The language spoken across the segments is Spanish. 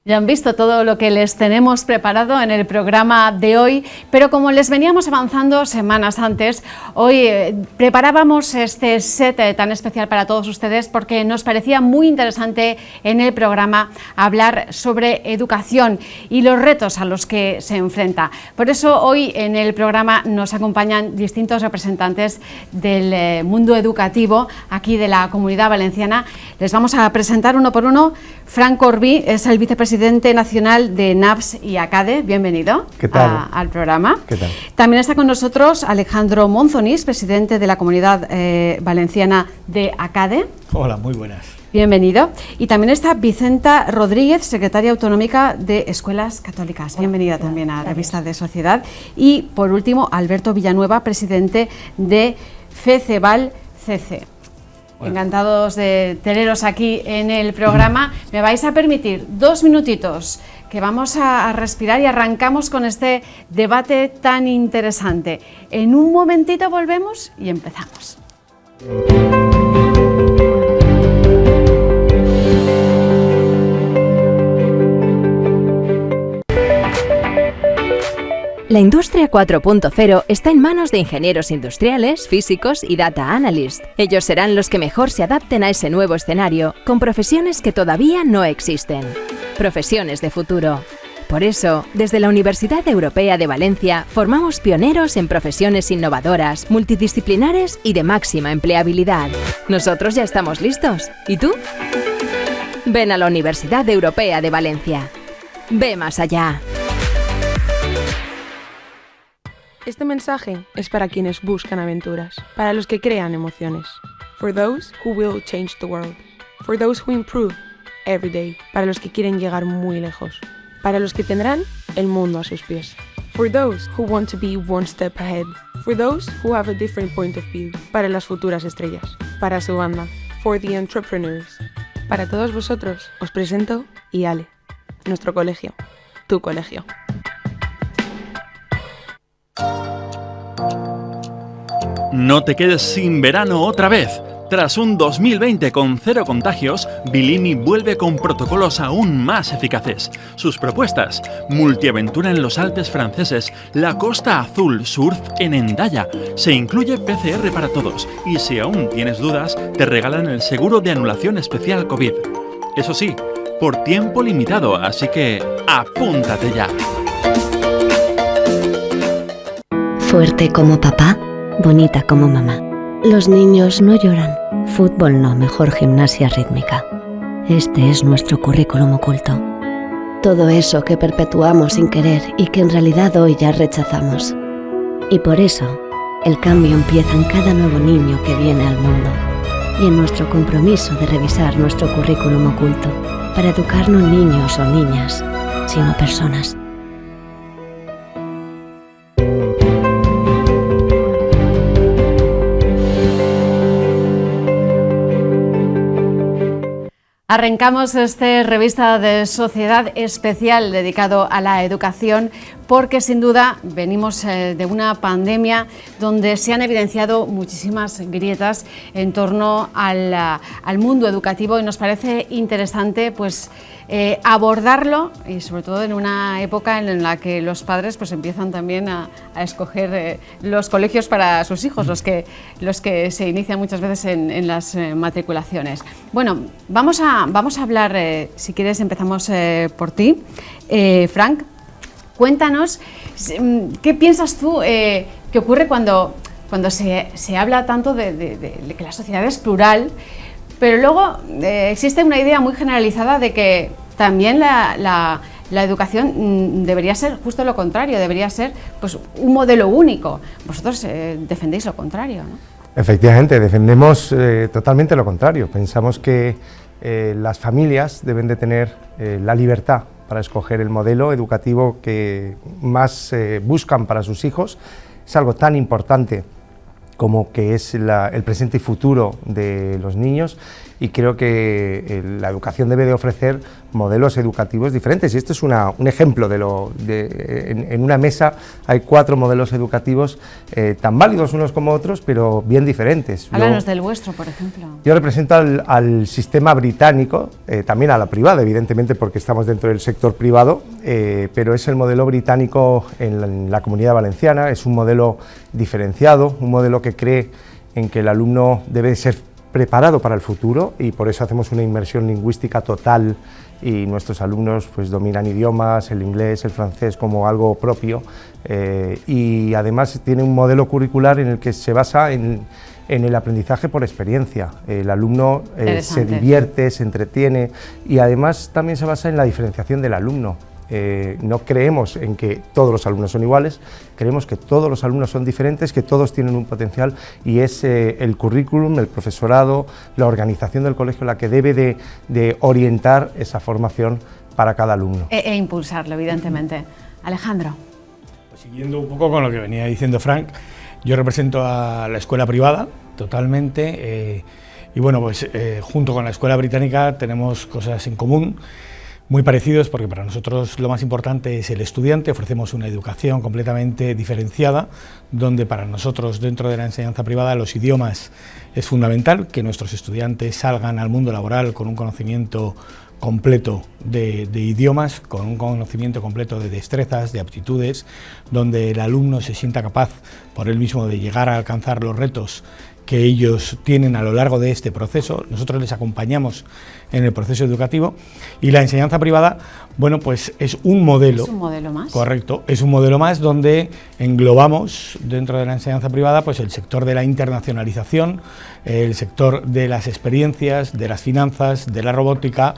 Ya han visto todo lo que les tenemos preparado en el programa de hoy, pero como les veníamos avanzando semanas antes, hoy preparábamos este set tan especial para todos ustedes porque nos parecía muy interesante en el programa hablar sobre educación y los retos a los que se enfrenta. Por eso hoy en el programa nos acompañan distintos representantes del mundo educativo aquí de la Comunidad Valenciana. Les vamos a presentar uno por uno. Frank Corbí es el vicepresidente nacional de NAPS y ACADE. Bienvenido. ¿Qué tal? Al programa. ¿Qué tal? También está con nosotros Alejandro Monzonis, presidente de la Comunidad Valenciana de ACADE. Hola, muy buenas. Bienvenido. Y también está Vicenta Rodríguez, secretaria autonómica de Escuelas Católicas. Bienvenida también a Revista de Sociedad. Y por último, Alberto Villanueva, presidente de FECEVAL CC. Bueno. Encantados de teneros aquí en el programa. Me vais a permitir 2 minutitos que vamos a respirar y arrancamos con este debate tan interesante. En un momentito volvemos y empezamos. La industria 4.0 está en manos de ingenieros industriales, físicos y data analysts. Ellos serán los que mejor se adapten a ese nuevo escenario, con profesiones que todavía no existen. Profesiones de futuro. Por eso, desde la Universidad Europea de Valencia, formamos pioneros en profesiones innovadoras, multidisciplinares y de máxima empleabilidad. Nosotros ya estamos listos. ¿Y tú? Ven a la Universidad Europea de Valencia. Ve más allá. Este mensaje es para quienes buscan aventuras, para los que crean emociones. For those who will change the world. For those who improve every day. Para los que quieren llegar muy lejos. Para los que tendrán el mundo a sus pies. For those who want to be one step ahead. For those who have a different point of view. Para las futuras estrellas. Para su banda. For the entrepreneurs. Para todos vosotros os presento IALE, nuestro colegio, tu colegio. No te quedes sin verano otra vez. Tras un 2020 con 0 contagios, Bilimi vuelve con protocolos aún más eficaces. Sus propuestas: multiaventura en los Alpes franceses, la Costa Azul, surf en Hendaya. Se incluye PCR para todos y si aún tienes dudas, te regalan el seguro de anulación especial COVID. Eso sí, por tiempo limitado, así que apúntate ya. Fuerte como papá, bonita como mamá. Los niños no lloran. Fútbol no, mejor gimnasia rítmica. Este es nuestro currículum oculto. Todo eso que perpetuamos sin querer y que en realidad hoy ya rechazamos. Y por eso, el cambio empieza en cada nuevo niño que viene al mundo. Y en nuestro compromiso de revisar nuestro currículum oculto para educar no niños o niñas, sino personas. Arrancamos esta revista de Sociedad especial dedicado a la educación porque sin duda venimos de una pandemia donde se han evidenciado muchísimas grietas en torno al mundo educativo y nos parece interesante pues abordarlo y sobre todo en una época en la que los padres pues empiezan también a escoger los colegios para sus hijos, los que se inician muchas veces en las matriculaciones. Bueno, vamos a hablar, si quieres empezamos por ti, Frank. Cuéntanos, ¿qué piensas tú que ocurre cuando se habla tanto de que la sociedad es plural, pero luego existe una idea muy generalizada de que también la educación debería ser justo lo contrario, debería ser pues, un modelo único? Vosotros defendéis lo contrario, ¿no? Efectivamente, defendemos totalmente lo contrario. Pensamos que las familias deben de tener la libertad para escoger el modelo educativo que más buscan para sus hijos. Es algo tan importante como que es el presente y futuro de los niños y creo que la educación debe de ofrecer modelos educativos diferentes, y esto es un ejemplo en una mesa hay 4 modelos educativos tan válidos unos como otros, pero bien diferentes. Háblanos del vuestro, por ejemplo. Yo represento al sistema británico, también a la privada, evidentemente, porque estamos dentro del sector privado, pero es el modelo británico en la Comunidad Valenciana. Es un modelo diferenciado, un modelo que cree en que el alumno debe ser preparado para el futuro, y por eso hacemos una inmersión lingüística total, y nuestros alumnos pues dominan idiomas, el inglés, el francés como algo propio, y además tiene un modelo curricular en el que se basa en el aprendizaje por experiencia. El alumno se divierte, se entretiene, y además también se basa en la diferenciación del alumno. No creemos en que todos los alumnos son iguales, creemos que todos los alumnos son diferentes, que todos tienen un potencial, y es el currículum, el profesorado, la organización del colegio la que debe de orientar esa formación para cada alumno. E impulsarlo, evidentemente. Alejandro. Pues siguiendo un poco con lo que venía diciendo Frank, yo represento a la escuela privada totalmente, y bueno, pues junto con la escuela británica tenemos cosas en común, muy parecidos, porque para nosotros lo más importante es el estudiante. Ofrecemos una educación completamente diferenciada, donde para nosotros, dentro de la enseñanza privada, los idiomas es fundamental, que nuestros estudiantes salgan al mundo laboral con un conocimiento completo de idiomas, con un conocimiento completo de destrezas, de aptitudes, donde el alumno se sienta capaz por él mismo de llegar a alcanzar los retos que ellos tienen a lo largo de este proceso. Nosotros les acompañamos en el proceso educativo, y la enseñanza privada, bueno, pues es un modelo. ¿Es un modelo más? Correcto, es un modelo más donde englobamos dentro de la enseñanza privada pues el sector de la internacionalización, el sector de las experiencias, de las finanzas, de la robótica.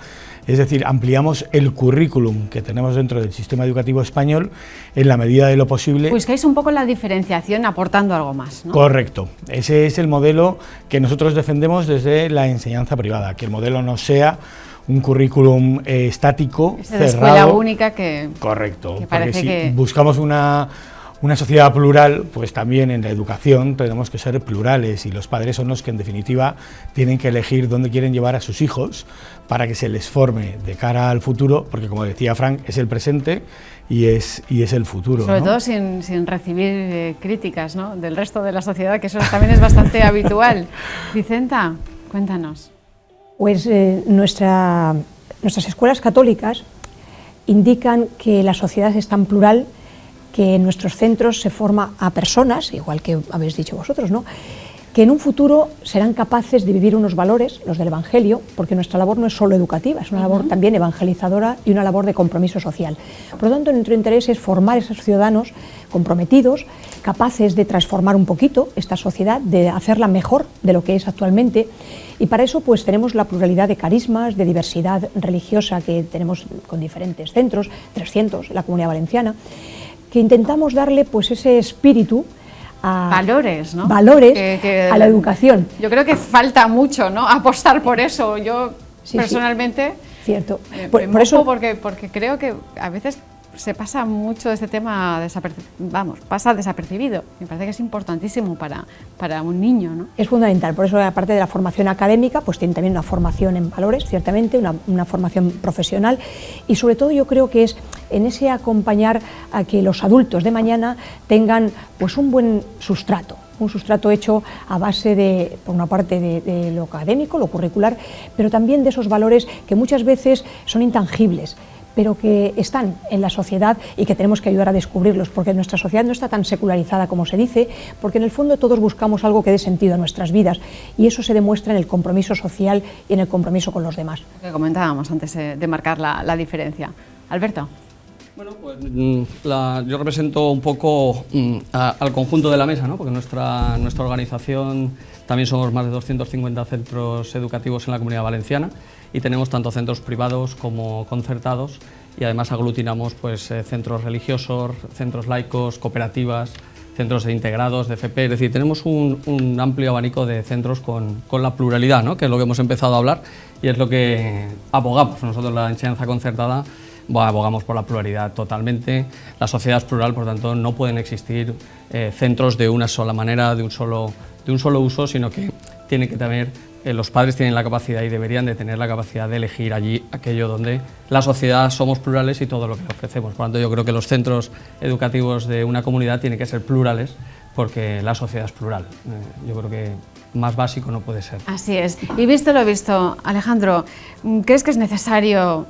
Es decir, ampliamos el currículum que tenemos dentro del sistema educativo español en la medida de lo posible. Buscáis un poco la diferenciación aportando algo más, ¿no? Correcto, ese es el modelo que nosotros defendemos desde la enseñanza privada, que el modelo no sea un currículum estático, cerrado. Escuela única que... Correcto, que parece porque si que... buscamos una sociedad plural, pues también en la educación tenemos que ser plurales, y los padres son los que en definitiva tienen que elegir dónde quieren llevar a sus hijos para que se les forme de cara al futuro, porque como decía Frank, es el presente y es el futuro. Sobre ¿no? todo sin recibir críticas, ¿no?, del resto de la sociedad, que eso también es bastante habitual. Vicenta, cuéntanos. Pues nuestras escuelas católicas indican que la sociedad es tan plural que en nuestros centros se forma a personas, igual que habéis dicho vosotros, ¿no?, que en un futuro serán capaces de vivir unos valores, los del Evangelio, porque nuestra labor no es solo educativa, es una labor también evangelizadora y una labor de compromiso social. Por lo tanto, nuestro interés es formar a esos ciudadanos comprometidos, capaces de transformar un poquito esta sociedad, de hacerla mejor de lo que es actualmente, y para eso pues tenemos la pluralidad de carismas, de diversidad religiosa que tenemos con diferentes centros, 300 en la Comunidad Valenciana, que intentamos darle pues ese espíritu a valores, ¿no? Valores a la educación. Yo creo que falta mucho, ¿no?, apostar por eso. Yo personalmente cierto. Por eso porque creo que a veces se pasa mucho de este tema pasa desapercibido. Me parece que es importantísimo para un niño, ¿no? Es fundamental, por eso aparte de la formación académica, pues tiene también una formación en valores, ciertamente, una formación profesional, y sobre todo yo creo que es en ese acompañar a que los adultos de mañana tengan pues un buen sustrato. Un sustrato hecho a base de, por una parte, de lo académico, lo curricular, pero también de esos valores que muchas veces son intangibles, pero que están en la sociedad y que tenemos que ayudar a descubrirlos, porque nuestra sociedad no está tan secularizada como se dice, porque en el fondo todos buscamos algo que dé sentido a nuestras vidas, y eso se demuestra en el compromiso social y en el compromiso con los demás. Lo que comentábamos antes de marcar la diferencia. Alberto. Bueno, pues yo represento un poco al conjunto de la mesa, ¿no?, porque nuestra organización también somos más de 250 centros educativos en la Comunidad Valenciana, y tenemos tanto centros privados como concertados, y además aglutinamos pues centros religiosos, centros laicos, cooperativas, centros de integrados, de FP, es decir, tenemos un amplio abanico de centros con la pluralidad, ¿no?, que es lo que hemos empezado a hablar y es lo que abogamos. Nosotros, la enseñanza concertada, abogamos por la pluralidad totalmente. La sociedad es plural, por tanto no pueden existir centros de una sola manera, de un solo uso, sino que tiene que tener los padres tienen la capacidad y deberían de tener la capacidad de elegir allí aquello donde la sociedad somos plurales y todo lo que ofrecemos. Por lo tanto, yo creo que los centros educativos de una comunidad tienen que ser plurales porque la sociedad es plural. Yo creo que más básico no puede ser. Así es. Y visto lo visto, Alejandro, ¿crees que es necesario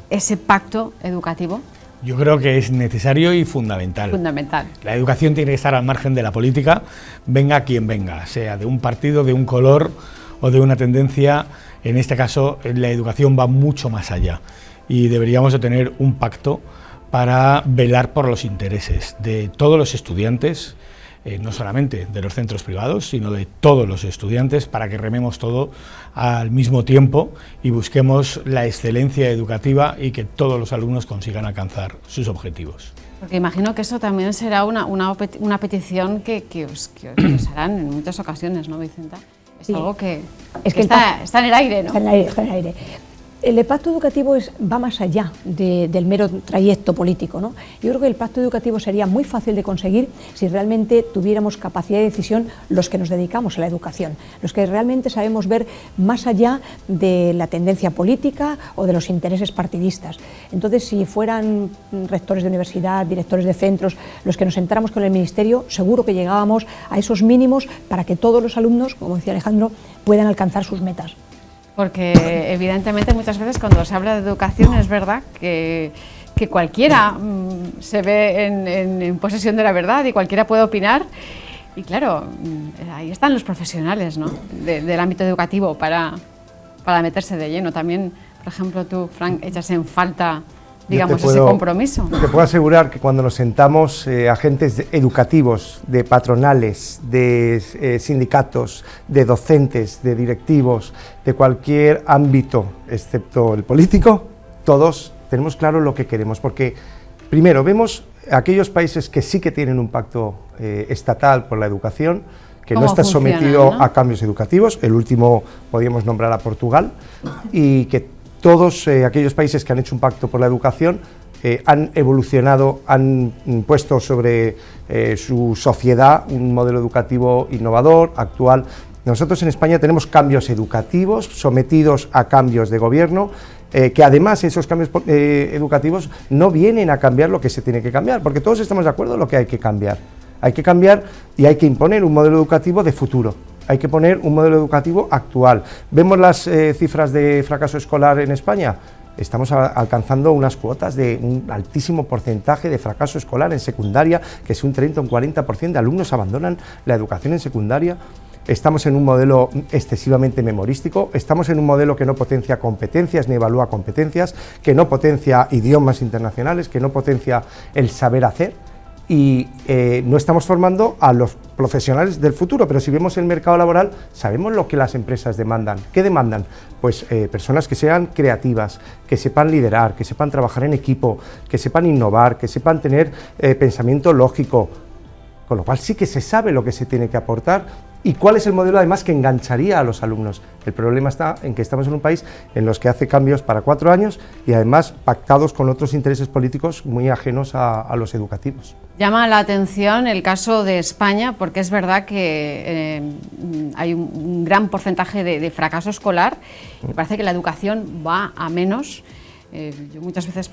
ese pacto educativo? Yo creo que es necesario y fundamental. Fundamental. La educación tiene que estar al margen de la política, venga quien venga, sea de un partido, de un color o de una tendencia. En este caso, la educación va mucho más allá y deberíamos de tener un pacto para velar por los intereses de todos los estudiantes, no solamente de los centros privados, sino de todos los estudiantes, para que rememos todo al mismo tiempo y busquemos la excelencia educativa y que todos los alumnos consigan alcanzar sus objetivos. Porque imagino que eso también será una petición que os harán en muchas ocasiones, ¿no, Vicenta? Es sí. Algo que está en el aire, ¿no? Está en el aire. El pacto educativo va más allá del mero trayecto político, ¿no? Yo creo que el pacto educativo sería muy fácil de conseguir si realmente tuviéramos capacidad de decisión los que nos dedicamos a la educación, los que realmente sabemos ver más allá de la tendencia política o de los intereses partidistas. Entonces, si fueran rectores de universidad, directores de centros, los que nos sentáramos con el Ministerio, seguro que llegábamos a esos mínimos para que todos los alumnos, como decía Alejandro, puedan alcanzar sus metas. Porque evidentemente muchas veces cuando se habla de educación es verdad que cualquiera se ve en posesión de la verdad y cualquiera puede opinar y claro, ahí están los profesionales, ¿no? del ámbito educativo para meterse de lleno. También, por ejemplo, tú, Frank, echas en falta, digamos, ese compromiso. Te puedo asegurar que cuando nos sentamos agentes educativos, de patronales, de sindicatos, de docentes, de directivos, de cualquier ámbito, excepto el político, todos tenemos claro lo que queremos, porque primero vemos aquellos países que sí que tienen un pacto estatal por la educación, que no está sometido, ¿no?, a cambios educativos. El último podríamos nombrar a Portugal, y que todos aquellos países que han hecho un pacto por la educación han evolucionado, han puesto sobre su sociedad un modelo educativo innovador, actual. Nosotros en España tenemos cambios educativos sometidos a cambios de gobierno, que además esos cambios educativos no vienen a cambiar lo que se tiene que cambiar, porque todos estamos de acuerdo en lo que hay que cambiar. Hay que cambiar y hay que imponer un modelo educativo de futuro. Hay que poner un modelo educativo actual. Vemos las cifras de fracaso escolar en España. Estamos alcanzando unas cuotas de un altísimo porcentaje de fracaso escolar en secundaria, que es un 30 o un 40% de alumnos abandonan la educación en secundaria. Estamos en un modelo excesivamente memorístico, estamos en un modelo que no potencia competencias ni evalúa competencias, que no potencia idiomas internacionales, que no potencia el saber hacer. Y no estamos formando a los profesionales del futuro, pero si vemos el mercado laboral, sabemos lo que las empresas demandan. ¿Qué demandan? Pues personas que sean creativas, que sepan liderar, que sepan trabajar en equipo, que sepan innovar, que sepan tener pensamiento lógico, con lo cual sí que se sabe lo que se tiene que aportar y cuál es el modelo además que engancharía a los alumnos. El problema está en que estamos en un país en los que hace cambios para 4 años y además pactados con otros intereses políticos muy ajenos a los educativos. Llama la atención el caso de España, porque es verdad que hay un gran porcentaje de fracaso escolar y parece que la educación va a menos. Yo muchas veces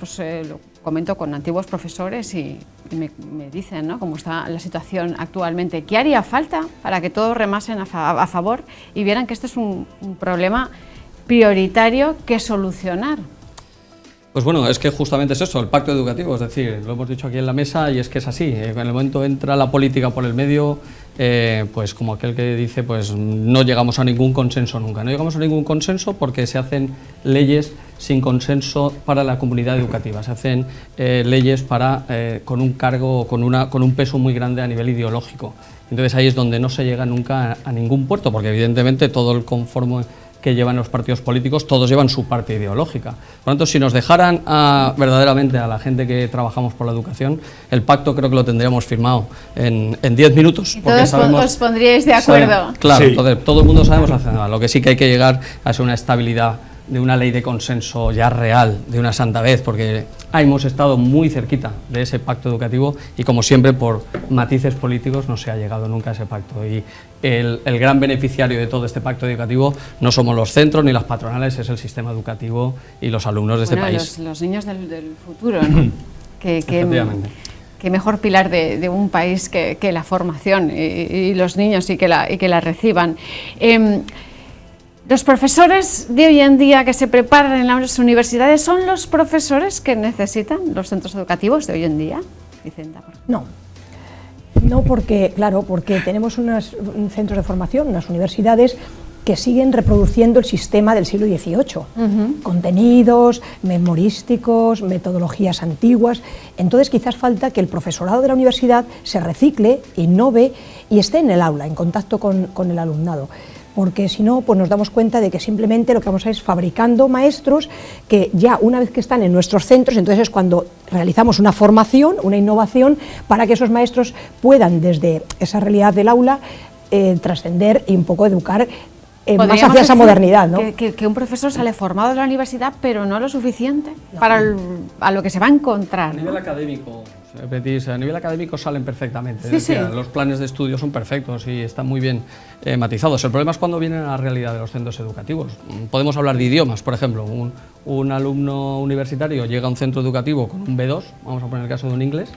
lo comento con antiguos profesores y me dicen, ¿no?, cómo está la situación actualmente. ¿Qué haría falta para que todos remasen a favor y vieran que este es un problema prioritario que solucionar? Pues bueno, es que justamente es eso, el pacto educativo, es decir, lo hemos dicho aquí en la mesa y es que es así. En el momento entra la política por el medio, pues como aquel que dice, pues no llegamos a ningún consenso nunca. No llegamos a ningún consenso porque se hacen leyes sin consenso para la comunidad educativa. Se hacen leyes con un cargo, con un peso muy grande a nivel ideológico. Entonces ahí es donde no se llega nunca a ningún puerto, porque evidentemente todo el conforme que llevan los partidos políticos, todos llevan su parte ideológica. Por lo tanto, si nos dejaran verdaderamente a la gente que trabajamos por la educación, el pacto creo que lo tendríamos firmado en 10 minutos. Y todos os pondríais de acuerdo. Claro, sí. Todo el mundo sabemos hacia nada. Lo que sí que hay que llegar a es una estabilidad de una ley de consenso ya real, de una santa vez, porque hemos estado muy cerquita de ese pacto educativo y, como siempre, por matices políticos no se ha llegado nunca a ese pacto. Y el gran beneficiario de todo este pacto educativo no somos los centros ni las patronales, es el sistema educativo y los alumnos de este país. Los niños del futuro, ¿no? que mejor pilar de un país que la formación y los niños y que la reciban. Los profesores de hoy en día que se preparan en las universidades, ¿son los profesores que necesitan los centros educativos de hoy en día, Vicenta? No, porque tenemos unos centros de formación, unas universidades que siguen reproduciendo el sistema del siglo XVIII, contenidos memorísticos, metodologías antiguas. Entonces quizás falta que el profesorado de la universidad se recicle, innove y esté en el aula, en contacto con el alumnado. Porque si no, pues nos damos cuenta de que simplemente lo que vamos a es fabricando maestros que ya una vez que están en nuestros centros, entonces es cuando realizamos una formación, una innovación, para que esos maestros puedan desde esa realidad del aula trascender y un poco educar más hacia esa modernidad, ¿no? Que un profesor sale formado de la universidad, pero no lo suficiente para a lo que se va a encontrar. A nivel académico, Betis, a nivel académico salen perfectamente. Sí. Los planes de estudio son perfectos y están muy bien matizados. El problema es cuando vienen a la realidad de los centros educativos. Podemos hablar de idiomas, por ejemplo. Un alumno universitario llega a un centro educativo con un B2, vamos a poner el caso de un inglés,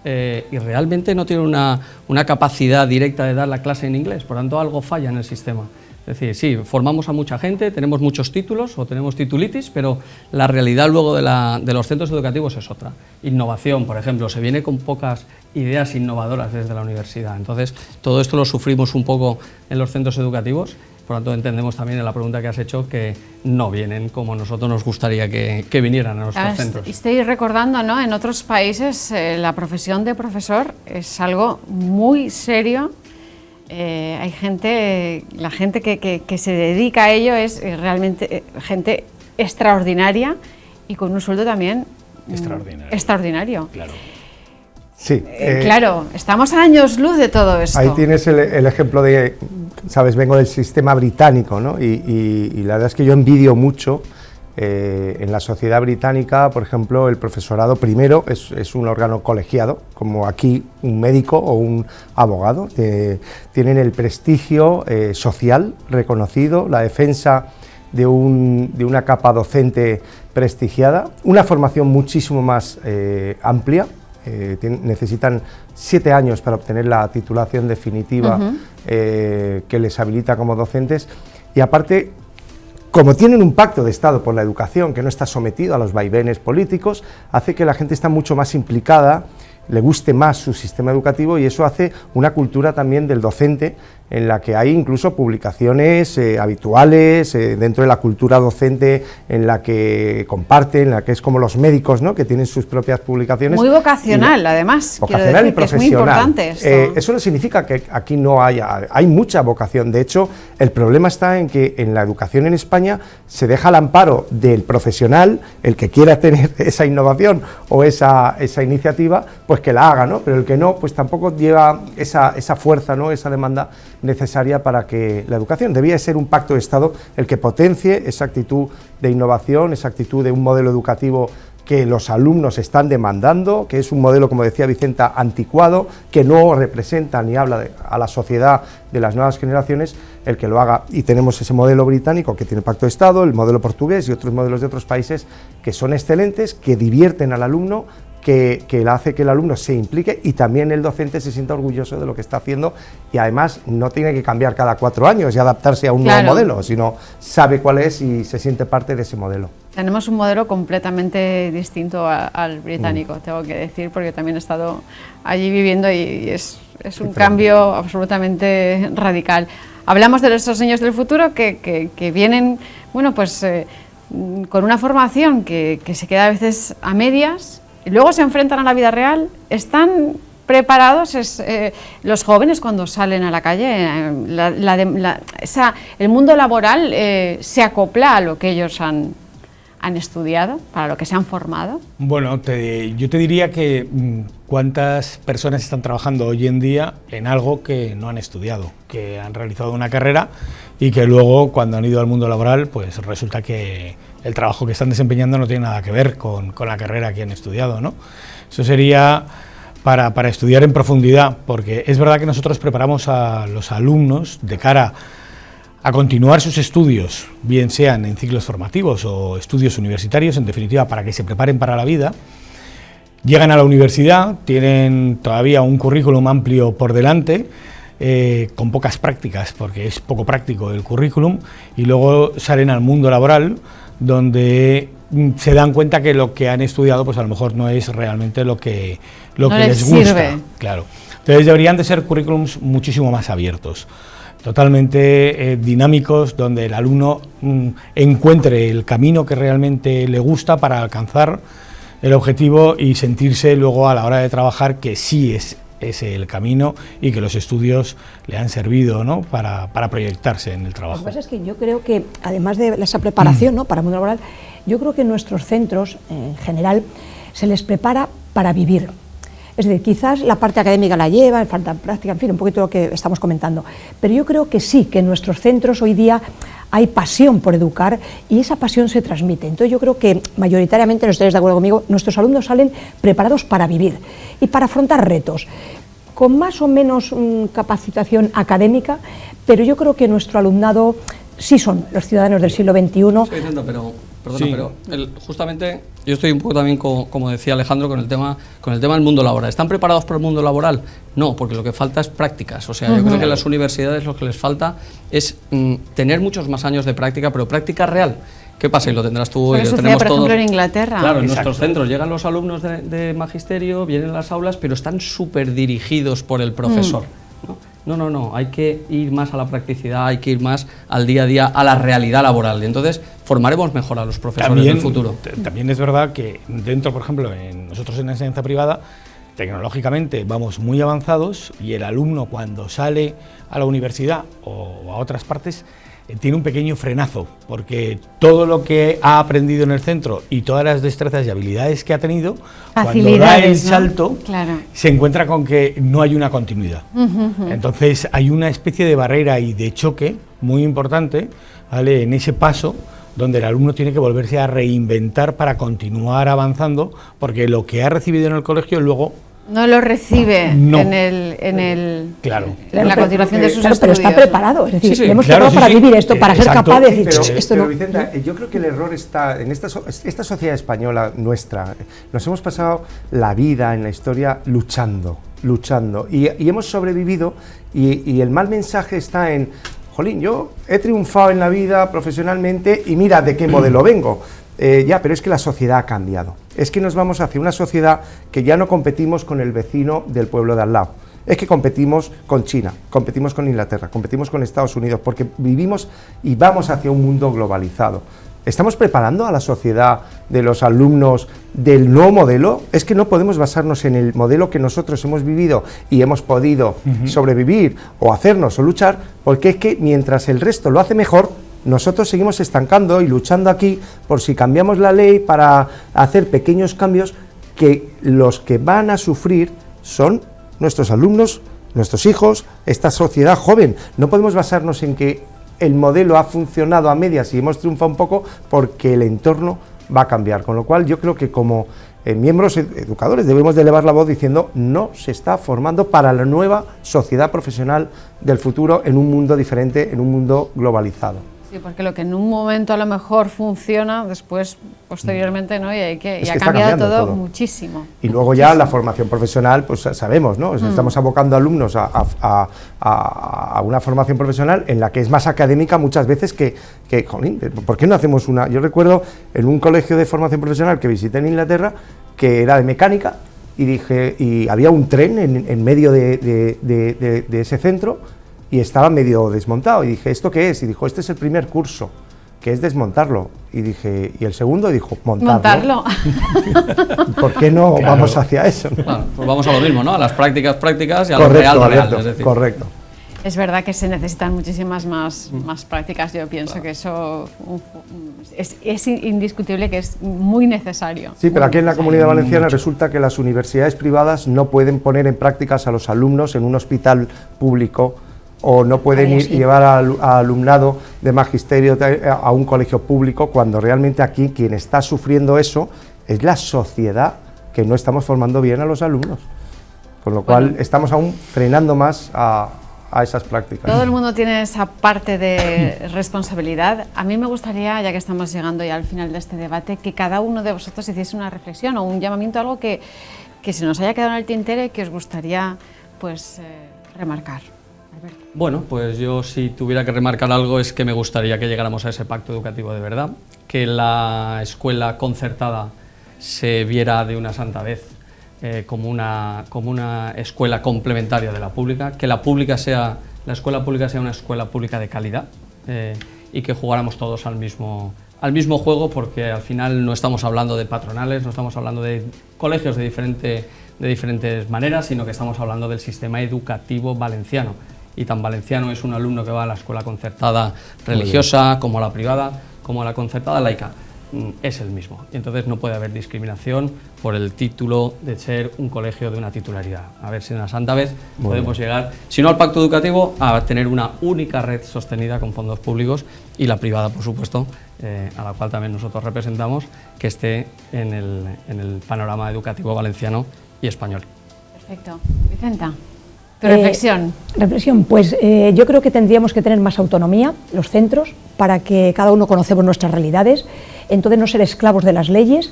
y realmente no tiene una capacidad directa de dar la clase en inglés, por tanto algo falla en el sistema. Es decir, sí, formamos a mucha gente, tenemos muchos títulos o tenemos titulitis, pero la realidad luego de los centros educativos es otra. Innovación, por ejemplo, se viene con pocas ideas innovadoras desde la universidad. Entonces, todo esto lo sufrimos un poco en los centros educativos. Por lo tanto, entendemos también en la pregunta que has hecho que no vienen como nosotros nos gustaría que vinieran a nuestros centros. Estoy recordando, ¿no? En otros países la profesión de profesor es algo muy serio. Hay gente, la gente que se dedica a ello es realmente gente extraordinaria y con un sueldo también extraordinario. Claro. Sí. Claro, estamos a años luz de todo esto. Ahí tienes el ejemplo de, sabes, vengo del sistema británico, ¿no? Y la verdad es que yo envidio mucho. En la sociedad británica, por ejemplo, el profesorado primero es un órgano colegiado, como aquí un médico o un abogado. Tienen el prestigio social reconocido, la defensa de una capa docente prestigiada, una formación muchísimo más amplia. Necesitan 7 años para obtener la titulación definitiva que les habilita como docentes, y aparte, como tienen un pacto de Estado por la educación que no está sometido a los vaivenes políticos, hace que la gente esté mucho más implicada, le guste más su sistema educativo, y eso hace una cultura también del docente en la que hay incluso publicaciones habituales dentro de la cultura docente, en la que comparten, en la que es como los médicos, ¿no? Que tienen sus propias publicaciones. Muy vocacional, además. Vocacional y profesional. Es muy importante esto. Eso no significa que aquí no hay mucha vocación. De hecho, el problema está en que en la educación en España se deja al amparo del profesional, el que quiera tener esa innovación o esa iniciativa, pues que la haga, ¿no? Pero el que no, pues tampoco lleva esa fuerza, ¿no? Esa demanda necesaria para que la educación debía ser un pacto de Estado el que potencie esa actitud de innovación, esa actitud de un modelo educativo que los alumnos están demandando, que es un modelo, como decía Vicenta, anticuado, que no representa ni habla a la sociedad de las nuevas generaciones, el que lo haga. Y tenemos ese modelo británico que tiene pacto de Estado, el modelo portugués y otros modelos de otros países que son excelentes, que divierten al alumno, que hace que el alumno se implique y también el docente se sienta orgulloso de lo que está haciendo, y además no tiene que cambiar cada 4 años y adaptarse a un nuevo modelo, sino sabe cuál es y se siente parte de ese modelo. Tenemos un modelo completamente distinto al británico, tengo que decir, porque también he estado allí viviendo y es un cambio absolutamente radical. Hablamos de nuestros niños del futuro que vienen, bueno, pues con una formación que se queda a veces a medias, y luego se enfrentan a la vida real, están preparados los jóvenes cuando salen a la calle, el mundo laboral se acopla a lo que ellos han han estudiado, para lo que se han formado? Bueno, yo te diría que cuántas personas están trabajando hoy en día en algo que no han estudiado, que han realizado una carrera y que luego cuando han ido al mundo laboral pues resulta que el trabajo que están desempeñando no tiene nada que ver con la carrera que han estudiado, ¿no? Eso sería para estudiar en profundidad, porque es verdad que nosotros preparamos a los alumnos de cara a continuar sus estudios, bien sean en ciclos formativos o estudios universitarios, en definitiva, para que se preparen para la vida. Llegan a la universidad, tienen todavía un currículum amplio por delante, con pocas prácticas, porque es poco práctico el currículum, y luego salen al mundo laboral, donde se dan cuenta que lo que han estudiado, pues a lo mejor no es realmente lo que les gusta. Claro. Entonces deberían de ser currículums muchísimo más abiertos, totalmente dinámicos, donde el alumno encuentre el camino que realmente le gusta para alcanzar el objetivo y sentirse luego a la hora de trabajar que sí es el camino y que los estudios le han servido, ¿no?, para proyectarse en el trabajo. Lo que pasa es que yo creo que, además de esa preparación, ¿no?, para el mundo laboral, yo creo que en nuestros centros, en general, se les prepara para vivir. Es decir, quizás la parte académica la lleva, falta práctica, en fin, un poquito lo que estamos comentando. Pero yo creo que sí, que en nuestros centros hoy día hay pasión por educar y esa pasión se transmite. Entonces yo creo que mayoritariamente, no estaréis de acuerdo conmigo, nuestros alumnos salen preparados para vivir y para afrontar retos, con más o menos capacitación académica, pero yo creo que nuestro alumnado sí son los ciudadanos del siglo XXI. Estoy diciendo, pero perdona, sí. Pero justamente yo estoy un poco también, como decía Alejandro, con el tema del mundo laboral. ¿Están preparados para el mundo laboral? No, porque lo que falta es prácticas. O sea, yo creo que en las universidades lo que les falta es tener muchos más años de práctica, pero práctica real. ¿Qué pasa? Y lo tendrás tú y lo tenemos por todos. Ejemplo, en Inglaterra. Claro, en nuestros centros llegan los alumnos de magisterio, vienen a las aulas, pero están súper dirigidos por el profesor. No, hay que ir más a la practicidad, hay que ir más al día a día, a la realidad laboral. Y entonces formaremos mejor a los profesores del futuro. También es verdad que dentro, por ejemplo, nosotros en la enseñanza privada, tecnológicamente vamos muy avanzados y el alumno cuando sale a la universidad o a otras partes tiene un pequeño frenazo, porque todo lo que ha aprendido en el centro y todas las destrezas y habilidades que ha tenido, cuando da el salto, claro, se encuentra con que no hay una continuidad. Entonces hay una especie de barrera y de choque muy importante, ¿vale?, en ese paso, donde el alumno tiene que volverse a reinventar para continuar avanzando, porque lo que ha recibido en el colegio luego no lo recibe en la continuación de sus estudios. Pero está preparado, es decir, hemos preparado para vivir esto, para ser capaz de decir esto. Pero Vicenta, yo creo que el error está en esta sociedad española nuestra. Nos hemos pasado la vida en la historia luchando, y hemos sobrevivido, y el mal mensaje está en, jolín, yo he triunfado en la vida profesionalmente y mira de qué modelo vengo. Pero es que la sociedad ha cambiado. Es que nos vamos hacia una sociedad que ya no competimos con el vecino del pueblo de al lado. Es que competimos con China, competimos con Inglaterra, competimos con Estados Unidos, porque vivimos y vamos hacia un mundo globalizado. ¿Estamos preparando a la sociedad de los alumnos del nuevo modelo? Es que no podemos basarnos en el modelo que nosotros hemos vivido y hemos podido sobrevivir o hacernos o luchar, porque es que mientras el resto lo hace mejor, nosotros seguimos estancando y luchando aquí por si cambiamos la ley para hacer pequeños cambios, que los que van a sufrir son nuestros alumnos, nuestros hijos, esta sociedad joven. No podemos basarnos en que el modelo ha funcionado a medias y hemos triunfado un poco, porque el entorno va a cambiar. Con lo cual yo creo que como miembros educadores debemos de elevar la voz diciendo no se está formando para la nueva sociedad profesional del futuro en un mundo diferente, en un mundo globalizado. Sí, porque lo que en un momento a lo mejor funciona, después, posteriormente, ¿no? Y ha cambiado todo muchísimo. Y luego ya la formación profesional, pues sabemos, ¿no? Estamos abocando alumnos a una formación profesional en la que es más académica muchas veces que jolín, ¿por qué no hacemos una? Yo recuerdo en un colegio de formación profesional que visité en Inglaterra, que era de mecánica, y había un tren en medio de ese centro, y estaba medio desmontado, y dije, ¿esto qué es? Y dijo, este es el primer curso, que es desmontarlo. Y dije, ¿y el segundo? Dijo, montarlo. ¿Por qué no vamos hacia eso? ¿No? Claro, pues vamos a lo mismo, ¿no? A las prácticas y a lo real. Es decir. Correcto. Es verdad que se necesitan muchísimas más prácticas. Yo pienso que eso es indiscutible, que es muy necesario. Sí, pero aquí en la Comunidad Valenciana resulta que las universidades privadas no pueden poner en prácticas a los alumnos en un hospital público, o no pueden llevar a alumnado de magisterio a un colegio público, cuando realmente aquí quien está sufriendo eso es la sociedad, que no estamos formando bien a los alumnos. Con lo cual estamos aún frenando más a esas prácticas. Todo el mundo tiene esa parte de responsabilidad. A mí me gustaría, ya que estamos llegando ya al final de este debate, que cada uno de vosotros hiciese una reflexión o un llamamiento, algo que se nos haya quedado en el tintero y que os gustaría pues remarcar. Alberto. Bueno, pues yo si tuviera que remarcar algo es que me gustaría que llegáramos a ese pacto educativo de verdad, que la escuela concertada se viera de una santa vez como una escuela complementaria de la pública, que la escuela pública sea una escuela pública de calidad y que jugáramos todos al mismo juego, porque al final no estamos hablando de patronales, no estamos hablando de colegios de diferentes maneras, sino que estamos hablando del sistema educativo valenciano. Y tan valenciano es un alumno que va a la escuela concertada religiosa, como a la privada, como a la concertada laica. Es el mismo, y entonces no puede haber discriminación por el título de ser un colegio de una titularidad. A ver si en la santa vez podemos llegar, si no al pacto educativo, a tener una única red sostenida con fondos públicos, y la privada, por supuesto, a la cual también nosotros representamos, que esté en el panorama educativo valenciano y español. Perfecto. Vicenta, tu reflexión. Reflexión, pues yo creo que tendríamos que tener más autonomía los centros, para que cada uno conocemos nuestras realidades, entonces no ser esclavos de las leyes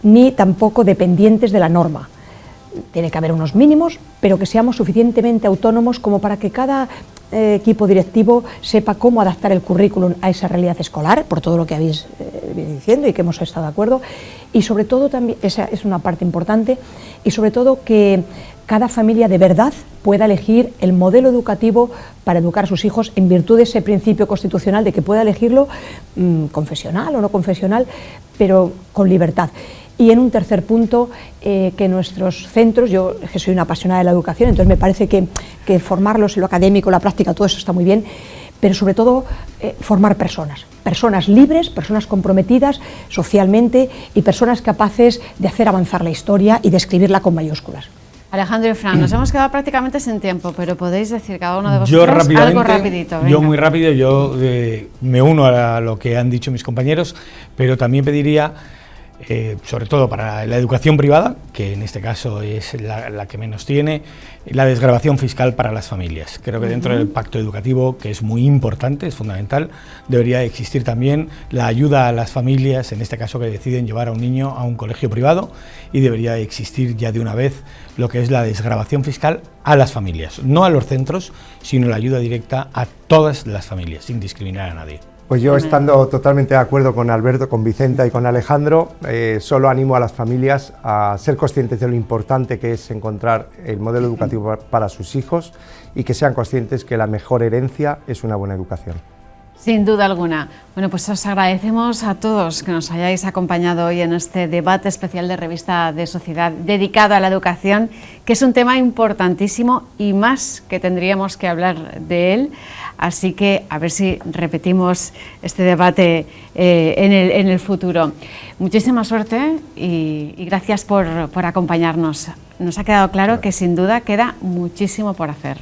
ni tampoco dependientes de la norma. Tiene que haber unos mínimos, pero que seamos suficientemente autónomos como para que cada equipo directivo sepa cómo adaptar el currículum a esa realidad escolar, por todo lo que habéis venido diciendo y que hemos estado de acuerdo, y sobre todo también, esa es una parte importante, y sobre todo que cada familia de verdad pueda elegir el modelo educativo para educar a sus hijos en virtud de ese principio constitucional de que pueda elegirlo confesional o no confesional, pero con libertad. Y en un tercer punto, que nuestros centros, yo que soy una apasionada de la educación, entonces me parece que formarlos en lo académico, en la práctica, todo eso está muy bien, pero sobre todo formar personas libres, personas comprometidas socialmente y personas capaces de hacer avanzar la historia y de escribirla con mayúsculas. Alejandro y Fran, nos hemos quedado prácticamente sin tiempo, pero podéis decir cada uno de vosotros algo rapidito. Venga. Yo muy rápido, yo me uno a lo que han dicho mis compañeros, pero también pediría, sobre todo para la educación privada, que en este caso es la que menos tiene, la desgravación fiscal para las familias. Creo que dentro del pacto educativo, que es muy importante, es fundamental, debería existir también la ayuda a las familias, en este caso que deciden llevar a un niño a un colegio privado, y debería existir ya de una vez lo que es la desgravación fiscal a las familias, no a los centros, sino la ayuda directa a todas las familias, sin discriminar a nadie. Pues yo, estando totalmente de acuerdo con Alberto, con Vicenta y con Alejandro, solo animo a las familias a ser conscientes de lo importante que es encontrar el modelo educativo para sus hijos, y que sean conscientes que la mejor herencia es una buena educación. Sin duda alguna. Bueno, pues os agradecemos a todos que nos hayáis acompañado hoy en este debate especial de Revista de Sociedad dedicado a la educación, que es un tema importantísimo y más que tendríamos que hablar de él. Así que a ver si repetimos este debate en el futuro. Muchísima suerte y gracias por acompañarnos. Nos ha quedado claro que sin duda queda muchísimo por hacer.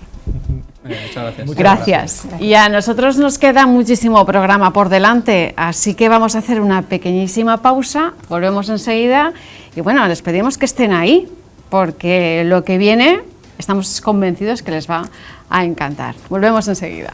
Muchas gracias. Gracias. Y a nosotros nos queda muchísimo programa por delante, así que vamos a hacer una pequeñísima pausa, volvemos enseguida y bueno, les pedimos que estén ahí, porque lo que viene estamos convencidos que les va a encantar. Volvemos enseguida.